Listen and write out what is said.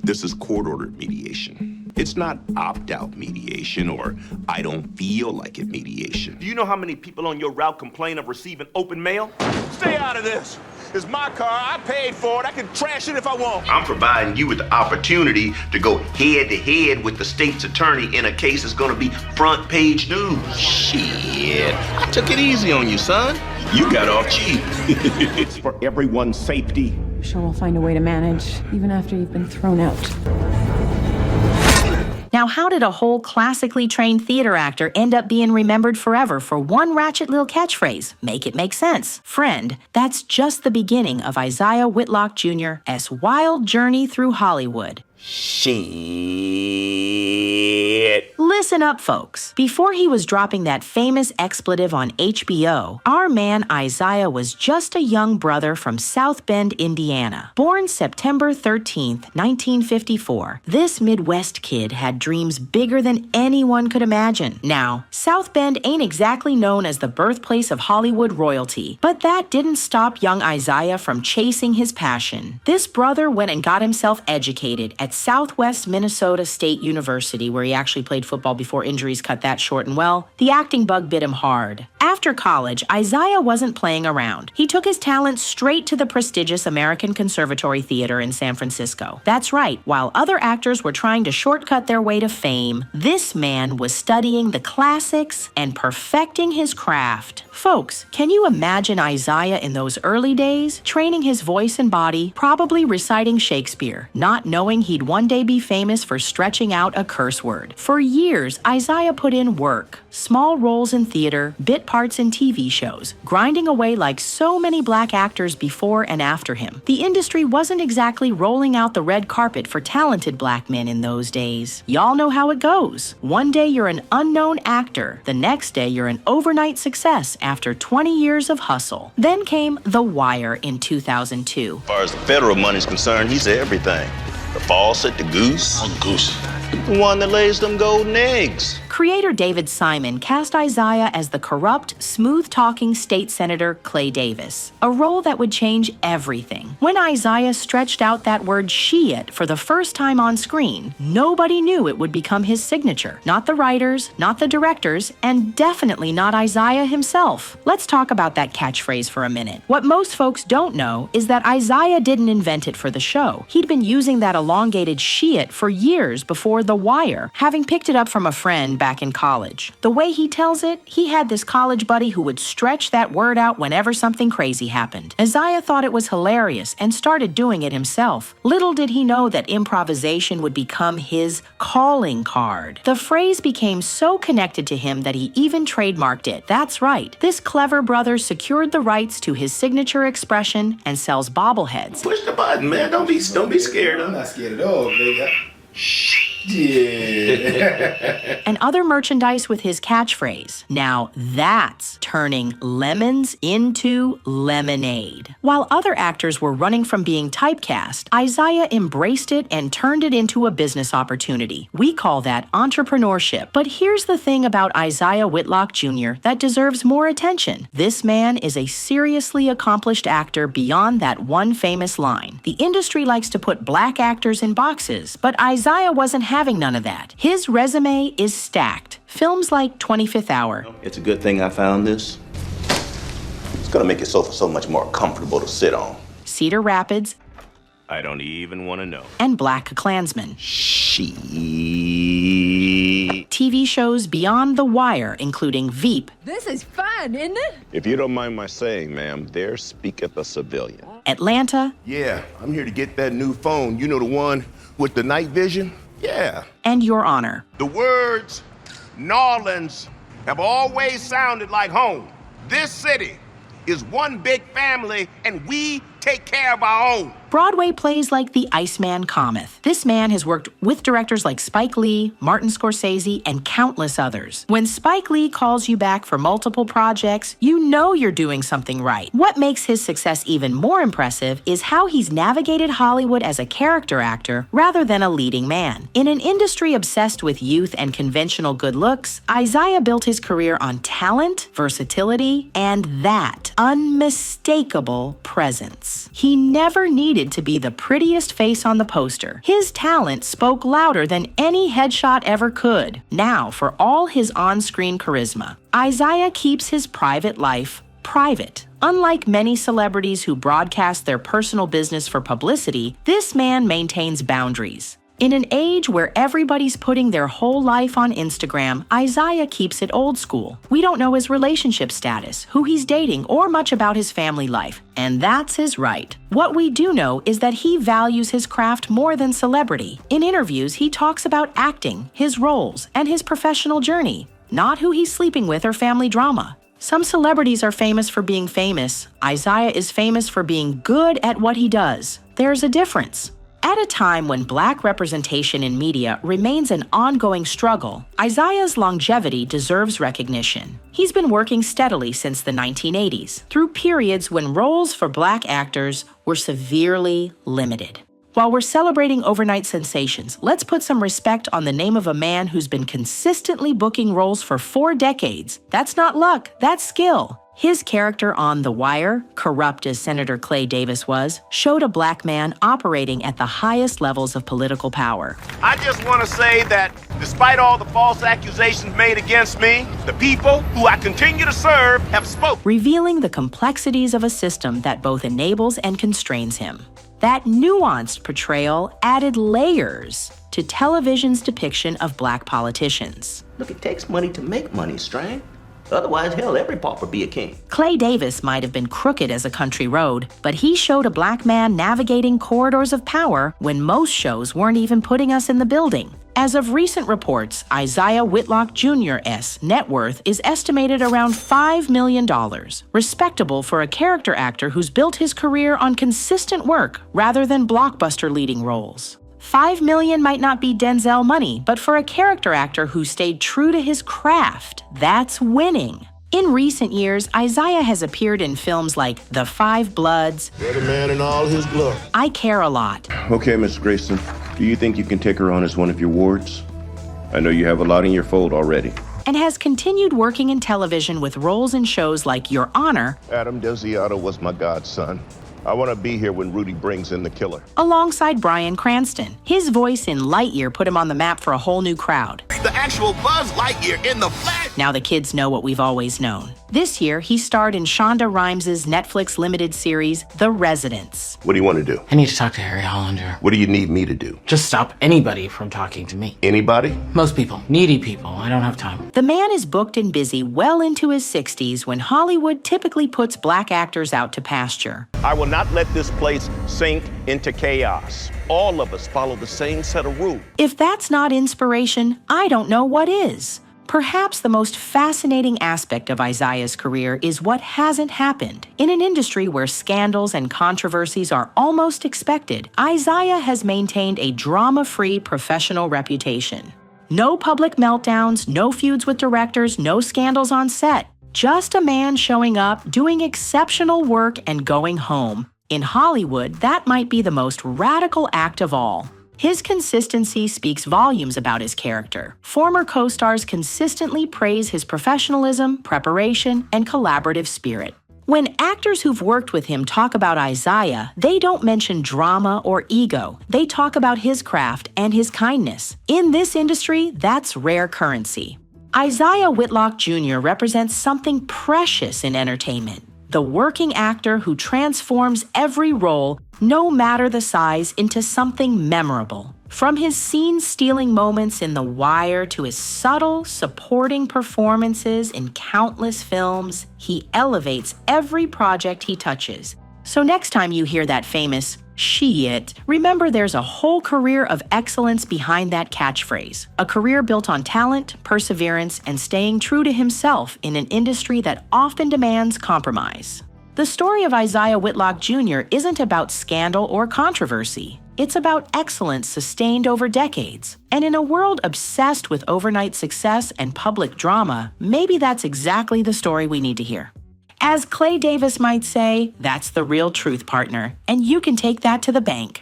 This is court-ordered mediation. It's not opt-out mediation or I don't feel like it mediation. Do you know how many people on your route complain of receiving open mail? Stay out of this. It's my car. I paid for it. I can trash it if I want. I'm providing you with the opportunity to go head-to-head with the state's attorney in a case that's gonna be front-page news. Shit, I took it easy on you, son. You got off cheap. It's for everyone's safety. I'm sure we'll find a way to manage, even after you've been thrown out. Now, how did a whole classically trained theater actor end up being remembered forever for one ratchet little catchphrase? Make it make sense. Friend, that's just the beginning of Isiah Whitlock Jr.'s wild journey through Hollywood. Shit. Listen up, folks. Before he was dropping that famous expletive on HBO, our man Isiah was just a young brother from South Bend, Indiana. Born September 13th, 1954, this Midwest kid had dreams bigger than anyone could imagine. Now, South Bend ain't exactly known as the birthplace of Hollywood royalty, but that didn't stop young Isiah from chasing his passion. This brother went and got himself educated at Southwest Minnesota State University, where he actually played football before injuries cut that short, and well, the acting bug bit him hard. After college, Isiah wasn't playing around. He took his talent straight to the prestigious American Conservatory Theater in San Francisco. That's right, while other actors were trying to shortcut their way to fame, this man was studying the classics and perfecting his craft. Folks, can you imagine Isiah in those early days, training his voice and body, probably reciting Shakespeare, not knowing he'd one day be famous for stretching out a curse word? For years, Isiah put in work, small roles in theater, bit parts in TV shows, grinding away like so many black actors before and after him. The industry wasn't exactly rolling out the red carpet for talented black men in those days. Y'all know how it goes. One day you're an unknown actor, the next day you're an overnight success after 20 years of hustle. Then came The Wire in 2002. As far as the federal money's concerned, he's everything. The faucet, the goose. Oh, goose. The one that lays them golden eggs. Creator David Simon cast Isiah as the corrupt, smooth-talking state senator Clay Davis, a role that would change everything. When Isiah stretched out that word "she-it" for the first time on screen, nobody knew it would become his signature. Not the writers, not the directors, and definitely not Isiah himself. Let's talk about that catchphrase for a minute. What most folks don't know is that Isiah didn't invent it for the show. He'd been using that elongated "she-it" for years before The Wire, having picked it up from a friend back in college. The way he tells it, he had this college buddy who would stretch that word out whenever something crazy happened. Isiah thought it was hilarious and started doing it himself. Little did he know that improvisation would become his calling card. The phrase became so connected to him that he even trademarked it. That's right. This clever brother secured the rights to his signature expression and sells bobbleheads. Push the button, man. Don't be scared. I'm not scared at all, baby. Yeah. And other merchandise with his catchphrase. Now that's turning lemons into lemonade. While other actors were running from being typecast, Isiah embraced it and turned it into a business opportunity. We call that entrepreneurship. But here's the thing about Isiah Whitlock Jr. that deserves more attention. This man is a seriously accomplished actor beyond that one famous line. The industry likes to put black actors in boxes, but Isiah wasn't having none of that. His resume is stacked. Films like 25th Hour. It's a good thing I found this. It's gonna make your sofa so much more comfortable to sit on. Cedar Rapids. I don't even want to know. And Black Klansman. Shit. TV shows beyond The Wire, including Veep. This is fun, isn't it? If you don't mind my saying, ma'am, there speaketh a civilian. Atlanta. Yeah, I'm here to get that new phone. You know, the one with the night vision? Yeah. And Your Honor. The words New Orleans have always sounded like home. This city is one big family, and we take care of our own. Broadway plays like the Iceman cometh. This man has worked with directors like Spike Lee, Martin Scorsese, and countless others. When Spike Lee calls you back for multiple projects, you know you're doing something right. What makes his success even more impressive is how he's navigated Hollywood as a character actor rather than a leading man. In an industry obsessed with youth and conventional good looks, Isiah built his career on talent, versatility, and that unmistakable presence. He never needed needed to be the prettiest face on the poster. His talent spoke louder than any headshot ever could. Now, for all his on-screen charisma, Isiah keeps his private life private. Unlike many celebrities who broadcast their personal business for publicity, this man maintains boundaries. In an age where everybody's putting their whole life on Instagram, Isiah keeps it old school. We don't know his relationship status, who he's dating, or much about his family life. And that's his right. What we do know is that he values his craft more than celebrity. In interviews, he talks about acting, his roles, and his professional journey, not who he's sleeping with or family drama. Some celebrities are famous for being famous. Isiah is famous for being good at what he does. There's a difference. At a time when Black representation in media remains an ongoing struggle, Isiah's longevity deserves recognition. He's been working steadily since the 1980s, through periods when roles for Black actors were severely limited. While we're celebrating overnight sensations, let's put some respect on the name of a man who's been consistently booking roles for 4 decades. That's not luck, that's skill. His character on The Wire, corrupt as Senator Clay Davis was, showed a Black man operating at the highest levels of political power. I just want to say that despite all the false accusations made against me, the people who I continue to serve have spoken. Revealing the complexities of a system that both enables and constrains him. That nuanced portrayal added layers to television's depiction of Black politicians. Look, it takes money to make money, Strang. Otherwise, hell, every pauper be a king. Clay Davis might have been crooked as a country road, but he showed a Black man navigating corridors of power when most shows weren't even putting us in the building. As of recent reports, Isiah Whitlock Jr.'s net worth is estimated around $5 million, respectable for a character actor who's built his career on consistent work rather than blockbuster leading roles. $5 million might not be Denzel money, but for a character actor who stayed true to his craft, that's winning. In recent years, Isiah has appeared in films like The Five Bloods, Better man in all his glory. I Care a Lot, Okay, Miss Grayson, do you think you can take her on as one of your wards? I know you have a lot in your fold already. and has continued working in television with roles in shows like Your Honor, Adam Desiato was my godson. I want to be here when Rudy brings in the killer. alongside Bryan Cranston. His voice in Lightyear put him on the map for a whole new crowd. The actual Buzz Lightyear in the flesh. Now the kids know what we've always known. This year, he starred in Shonda Rhimes' Netflix limited series, The Residents. What do you want to do? I need to talk to Harry Hollander. What do you need me to do? Just stop anybody from talking to me. Anybody? Most people. Needy people. I don't have time. The man is booked and busy well into his 60s when Hollywood typically puts Black actors out to pasture. I will not let this place sink into chaos. All of us follow the same set of rules. If that's not inspiration, I don't know what is. Perhaps the most fascinating aspect of Isiah's career is what hasn't happened. In an industry where scandals and controversies are almost expected, Isiah has maintained a drama-free professional reputation. No public meltdowns, no feuds with directors, no scandals on set. Just a man showing up, doing exceptional work, and going home. In Hollywood, that might be the most radical act of all. His consistency speaks volumes about his character. Former co-stars consistently praise his professionalism, preparation, and collaborative spirit. When actors who've worked with him talk about Isiah, they don't mention drama or ego. They talk about his craft and his kindness. In this industry, that's rare currency. Isiah Whitlock Jr. represents something precious in entertainment. The working actor who transforms every role, no matter the size, into something memorable. From his scene-stealing moments in The Wire to his subtle, supporting performances in countless films, he elevates every project he touches. So next time you hear that famous "shit," remember there's a whole career of excellence behind that catchphrase. A career built on talent, perseverance, and staying true to himself in an industry that often demands compromise. The story of Isiah Whitlock Jr. isn't about scandal or controversy. It's about excellence sustained over decades. And in a world obsessed with overnight success and public drama, maybe that's exactly the story we need to hear. As Clay Davis might say, that's the real truth, partner, and you can take that to the bank.